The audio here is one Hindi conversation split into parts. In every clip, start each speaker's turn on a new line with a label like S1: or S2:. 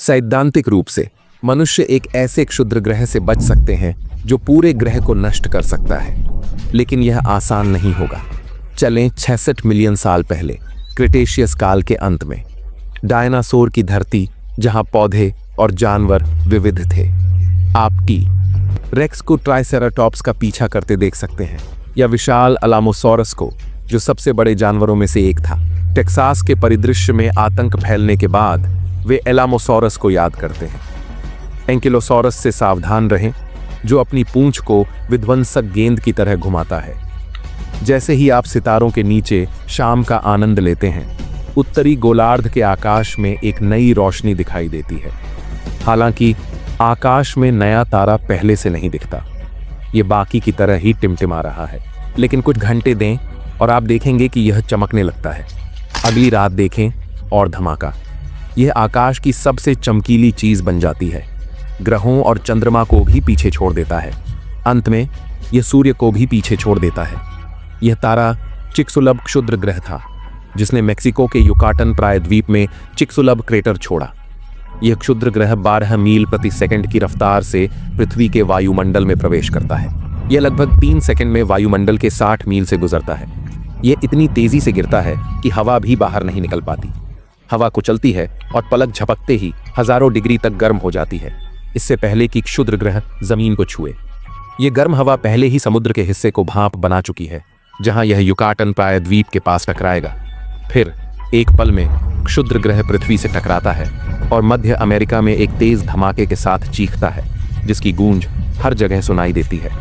S1: सैद्धांतिक रूप से मनुष्य एक ऐसे क्षुद्र ग्रह से बच सकते हैं जो पूरे ग्रह को नष्ट कर सकता है, लेकिन यह आसान नहीं होगा। चलें 66 मिलियन साल पहले, क्रिटेशियस काल के अंत में, डायनासोर की धरती जहां पौधे और जानवर विविध थे। आप टी रेक्स को ट्राइसेराटॉप्स का पीछा करते देख सकते हैं, या विशाल अलामोसॉरस को, जो सबसे बड़े जानवरों में से एक था। टेक्सास के परिदृश्य में आतंक फैलने के बाद वे एलामोसॉरस को याद करते हैं। एंकिलोसॉरस से सावधान रहें, जो अपनी पूंछ को विध्वंसक गेंद की तरह घुमाता है। जैसे ही आप सितारों के नीचे शाम का आनंद लेते हैं, उत्तरी गोलार्ध के आकाश में एक नई रोशनी दिखाई देती है। हालांकि आकाश में नया तारा पहले से नहीं दिखता, ये बाकी की तरह ही टिमटिमा रहा है। लेकिन कुछ घंटे दें और आप देखेंगे कि यह चमकने लगता है। अगली रात देखें और धमाका, यह आकाश की सबसे चमकीली चीज बन जाती है। ग्रहों और चंद्रमा को भी पीछे छोड़ देता है। अंत में यह सूर्य को भी पीछे छोड़ देता है। यह तारा चिक्सुलब क्षुद्र ग्रह था, जिसने मेक्सिको के युकाटन प्रायद्वीप में चिक्सुलब क्रेटर छोड़ा। यह क्षुद्र ग्रह 12 मील प्रति सेकंड की रफ्तार से पृथ्वी के वायुमंडल में प्रवेश करता है। यह लगभग 3 सेकंड में वायुमंडल के 60 मील से गुजरता है। यह इतनी तेजी से गिरता है कि हवा भी बाहर नहीं निकल पाती। हवा कुचलती है और पलक झपकते ही हजारों डिग्री तक गर्म हो जाती है, इससे पहले कि क्षुद्र ग्रह जमीन को छुए। यह गर्म हवा पहले ही समुद्र के हिस्से को भाप बना चुकी है, जहां यह युकाटन प्रायद्वीप के पास टकराएगा। फिर एक पल में क्षुद्र ग्रह पृथ्वी से टकराता है और मध्य अमेरिका में एक तेज धमाके के साथ चीखता है, जिसकी गूंज हर जगह सुनाई देती है।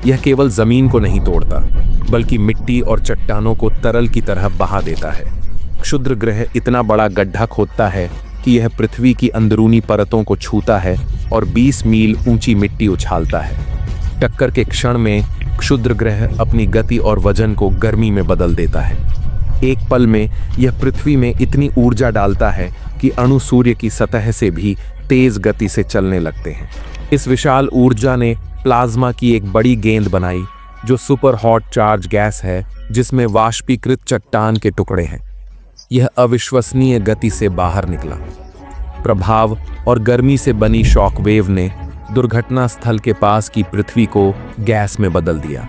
S1: यह केवल जमीन को नहीं तोड़ता, बल्कि मिट्टी और चट्टानों को तरल की तरह बहा देता है। क्षुद्र ग्रह इतना बड़ा गड्ढा खोदता है कि यह पृथ्वी की अंदरूनी परतों को छूता है और 20 मील ऊंची मिट्टी उछालता है। टक्कर के क्षण में क्षुद्र ग्रह अपनी गति और वजन को गर्मी में बदल देता है। एक पल में यह पृथ्वी में इतनी ऊर्जा डालता है कि अणु सूर्य की सतह से भी तेज गति से चलने लगते हैं। इस विशाल ऊर्जा ने प्लाज्मा की एक बड़ी गेंद बनाई, जो सुपर हॉट चार्ज गैस है, जिसमें वाष्पीकृत चट्टान के टुकड़े हैं। यह अविश्वसनीय गति से बाहर निकला। प्रभाव और गर्मी से बनी शॉकवेव ने दुर्घटना स्थल के पास की पृथ्वी को गैस में बदल दिया।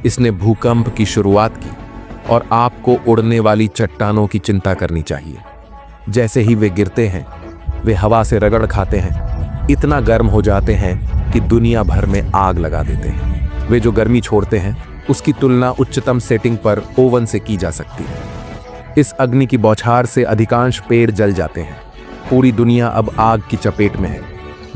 S1: इसने भूकंप की शुरुआत की और आपको उड़ने वाली चट्टानों की चिंता करनी चाहिए। जैसे ही वे गिरते हैं, वे हवा से रगड़ खाते हैं, इतना गर्म हो जाते हैं कि दुनिया भर में आग लगा देते हैं। वे जो गर्मी छोड़ते हैं, उसकी तुलना उच्चतम सेटिंग पर ओवन से की जा सकती है। इस अग्नि की बौछार से अधिकांश पेड़ जल जाते हैं। पूरी दुनिया अब आग की चपेट में है।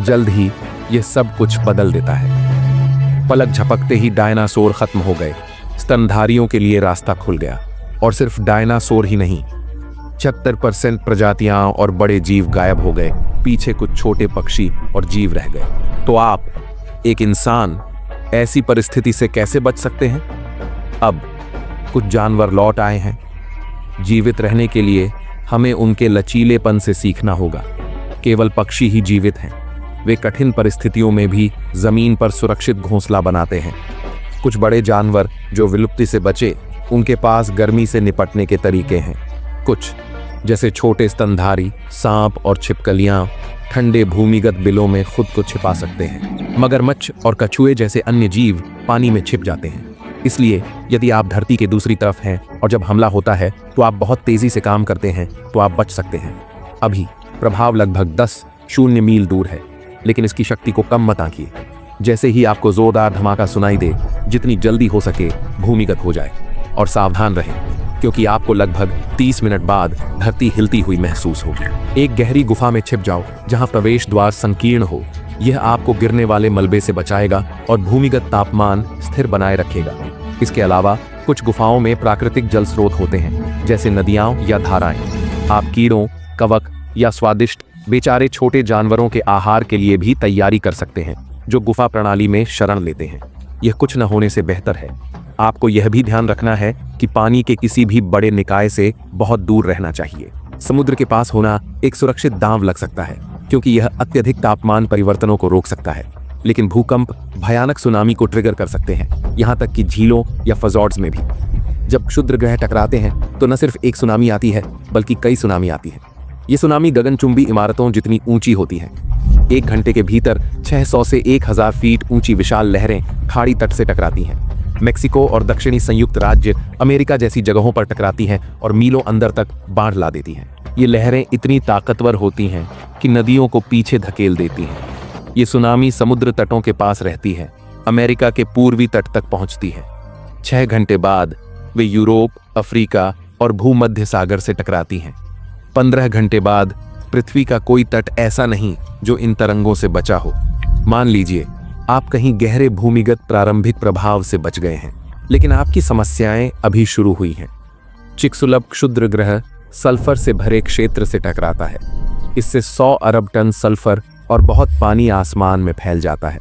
S1: जल्द ही यह सब कुछ बदल देता है। पलक झपकते ही डायनासोर खत्म हो गए। स्तनधारियों के लिए रास्ता खुल गया। और सिर्फ डायनासोर ही नहीं, 76% प्रजातियां और बड़े जीव गायब हो गए। पीछे कुछ छोटे पक्षी और जीव रह गए। तो आप, एक इंसान, ऐसी परिस्थिति से कैसे बच सकते हैं? अब कुछ जानवर लौट आए हैं। जीवित रहने के लिए हमें उनके लचीलेपन से सीखना होगा। केवल पक्षी ही जीवित हैं। वे कठिन परिस्थितियों में भी जमीन पर सुरक्षित घोंसला बनाते हैं। कुछ बड़े जानवर जो विलुप्ति से बचे, उनके पास गर्मी से निपटने के तरीके हैं। कुछ, जैसे छोटे स्तनधारी, सांप और छिपकलियां, ठंडे भूमिगत बिलों में खुद को छिपा सकते हैं। मगरमच्छ और कछुए जैसे अन्य जीव पानी में छिप जाते हैं। इसलिए यदि आप धरती के दूसरी तरफ हैं और जब हमला होता है तो आप बहुत तेजी से काम करते हैं, तो आप बच सकते हैं। अभी प्रभाव लगभग 10 मील दूर है, लेकिन इसकी शक्ति को कम मत आंकिए। जैसे ही आपको जोरदार धमाका सुनाई दे, जितनी जल्दी हो सके भूमिगत हो जाए। और सावधान रहें, क्योंकि आपको लगभग 30 मिनट बाद धरती हिलती हुई महसूस होगी। एक गहरी गुफा में छिप जाओ, जहां प्रवेश द्वार संकीर्ण हो। यह आपको गिरने वाले मलबे से बचाएगा और भूमिगत तापमान स्थिर बनाए रखेगा। इसके अलावा कुछ गुफाओं में प्राकृतिक जल स्रोत होते हैं, जैसे नदियां या धाराएं। आप कीड़ों, कवक या स्वादिष्ट बेचारे छोटे जानवरों के आहार के लिए भी तैयारी कर सकते हैं, जो गुफा प्रणाली में शरण लेते हैं। यह कुछ न होने से बेहतर है। आपको यह भी ध्यान रखना है कि पानी के किसी भी बड़े निकाय से बहुत दूर रहना चाहिए। समुद्र के पास होना एक सुरक्षित दांव लग सकता है, क्योंकि यह अत्यधिक तापमान परिवर्तनों को रोक सकता है। लेकिन भूकंप भयानक सुनामी को ट्रिगर कर सकते हैं, यहाँ तक कि झीलों या फजॉर्ड्स में भी। जब क्षुद्र ग्रह टकराते हैं तो न सिर्फ एक सुनामी आती है, बल्कि कई सुनामी आती है। ये सुनामी गगनचुंबी इमारतों जितनी ऊंची होती हैं। 1 घंटे के भीतर 600 से 1000 फीट ऊंची विशाल लहरें खाड़ी तट से टकराती हैं। मेक्सिको और दक्षिणी संयुक्त राज्य अमेरिका जैसी जगहों पर टकराती हैं और मीलों अंदर तक बाढ़ ला देती हैं। ये लहरें इतनी ताकतवर होती हैं कि नदियों को पीछे धकेल देती हैं। ये सुनामी समुद्र तटों के पास रहती है, अमेरिका के पूर्वी तट तक पहुंचती है। 6 घंटे बाद वे यूरोप, अफ्रीका और भूमध्य सागर से टकराती हैं। 15 घंटे बाद पृथ्वी का कोई तट ऐसा नहीं जो इन तरंगों से बचा हो। मान लीजिए आप कहीं गहरे भूमिगत प्रारंभिक प्रभाव से बच गए हैं, लेकिन आपकी समस्याएं अभी शुरू हुई हैं। चिकसुलभ क्षुद्र ग्रह सल्फर से भरे क्षेत्र से टकराता है। इससे 100 अरब टन सल्फर और बहुत पानी आसमान में फैल जाता है।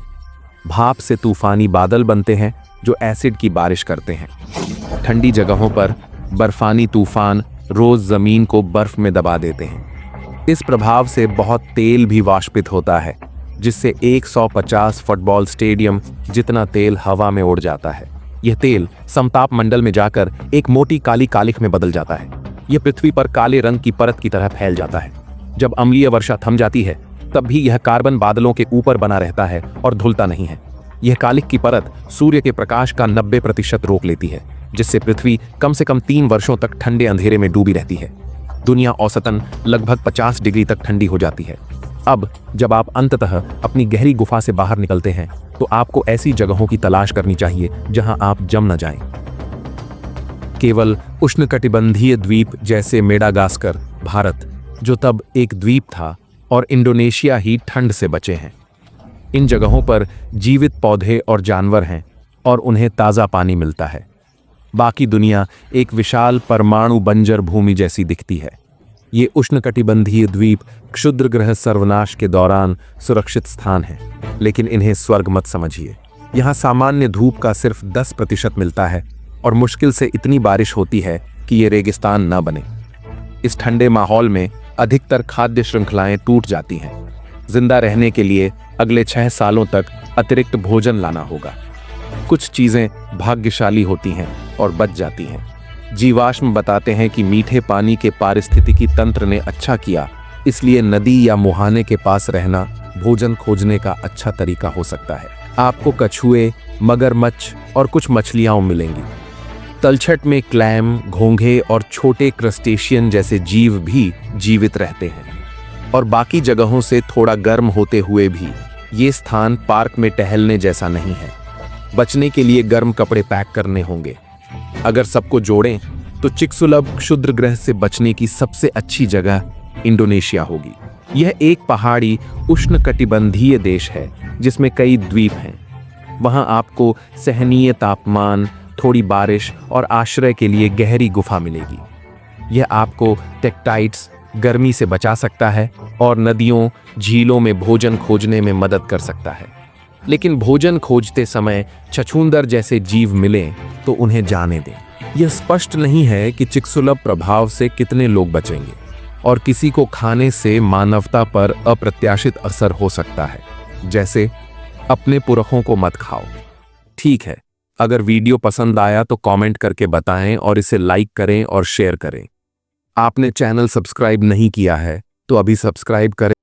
S1: भाप से तूफानी बादल बनते हैं जो एसिड की बारिश करते हैं। ठंडी जगहों पर बर्फानी तूफान रोज जमीन को बर्फ में दबा देते हैं। इस प्रभाव से बहुत तेल भी वाष्पित होता है, जिससे 150 फुटबॉल स्टेडियम जितना तेल हवा में उड़ जाता है। यह तेल समताप मंडल में जाकर एक मोटी काली कालिख में बदल जाता है। यह पृथ्वी पर काले रंग की परत की तरह फैल जाता है। जब अम्लीय वर्षा थम जाती है तब भी यह कार्बन बादलों के ऊपर बना रहता है और धुलता नहीं है। यह कालिख की परत सूर्य के प्रकाश का 90% रोक लेती है, जिससे पृथ्वी कम से कम 3 वर्षों तक ठंडे अंधेरे में डूबी रहती है। दुनिया औसतन लगभग 50 डिग्री तक ठंडी हो जाती है। अब जब आप अंततः अपनी गहरी गुफा से बाहर निकलते हैं तो आपको ऐसी जगहों की तलाश करनी चाहिए जहां आप जम न जाएं। केवल उष्णकटिबंधीय द्वीप जैसे मेडागास्कर, भारत, जो तब एक द्वीप था, और इंडोनेशिया ही ठंड से बचे हैं। इन जगहों पर जीवित पौधे और जानवर हैं और उन्हें ताज़ा पानी मिलता है। बाकी दुनिया एक विशाल परमाणु बंजर भूमि जैसी दिखती है। ये उष्णकटिबंधीय द्वीप क्षुद्र ग्रह सर्वनाश के दौरान सुरक्षित स्थान हैं, लेकिन इन्हें स्वर्ग मत समझिए। यहाँ सामान्य धूप का सिर्फ 10% मिलता है और मुश्किल से इतनी बारिश होती है कि ये रेगिस्तान न बने। इस ठंडे माहौल में अधिकतर खाद्य श्रृंखलाएं टूट जाती हैं। जिंदा रहने के लिए अगले 6 सालों तक अतिरिक्त भोजन लाना होगा। कुछ चीजें भाग्यशाली होती हैं और बच जाती हैं। जीवाश्म बताते हैं कि मीठे पानी के पारिस्थितिकी तंत्र ने अच्छा किया, इसलिए नदी या मुहाने के पास रहना भोजन खोजने का अच्छा तरीका हो सकता है। आपको कछुए, मगरमच्छ और कुछ मछलियां मिलेंगी। तलछट में क्लैम, घोंघे और छोटे क्रस्टेशियन जैसे जीव भी जीवित रहते हैं। और बाकी जगहों से थोड़ा गर्म होते हुए भी ये स्थान पार्क में टहलने जैसा नहीं है। बचने के लिए गर्म कपड़े पैक करने होंगे। अगर सबको जोड़ें तो चिकसुलभ क्षुद्र ग्रह से बचने की सबसे अच्छी जगह इंडोनेशिया होगी। यह एक पहाड़ी उष्णकटिबंधीय देश है जिसमें कई द्वीप हैं। वहां आपको सहनीय तापमान, थोड़ी बारिश और आश्रय के लिए गहरी गुफा मिलेगी। यह आपको टेक्टाइट्स, गर्मी से बचा सकता है और नदियों, झीलों में भोजन खोजने में मदद कर सकता है। लेकिन भोजन खोजते समय छछूंदर जैसे जीव मिलें तो उन्हें जाने दें। यह स्पष्ट नहीं है कि चिकसुलभ प्रभाव से कितने लोग बचेंगे और किसी को खाने से मानवता पर अप्रत्याशित असर हो सकता है, जैसे अपने पुरखों को मत खाओ। ठीक है, अगर वीडियो पसंद आया तो कमेंट करके बताएं और इसे लाइक करें और शेयर करें। आपने चैनल सब्सक्राइब नहीं किया है तो अभी सब्सक्राइब करें।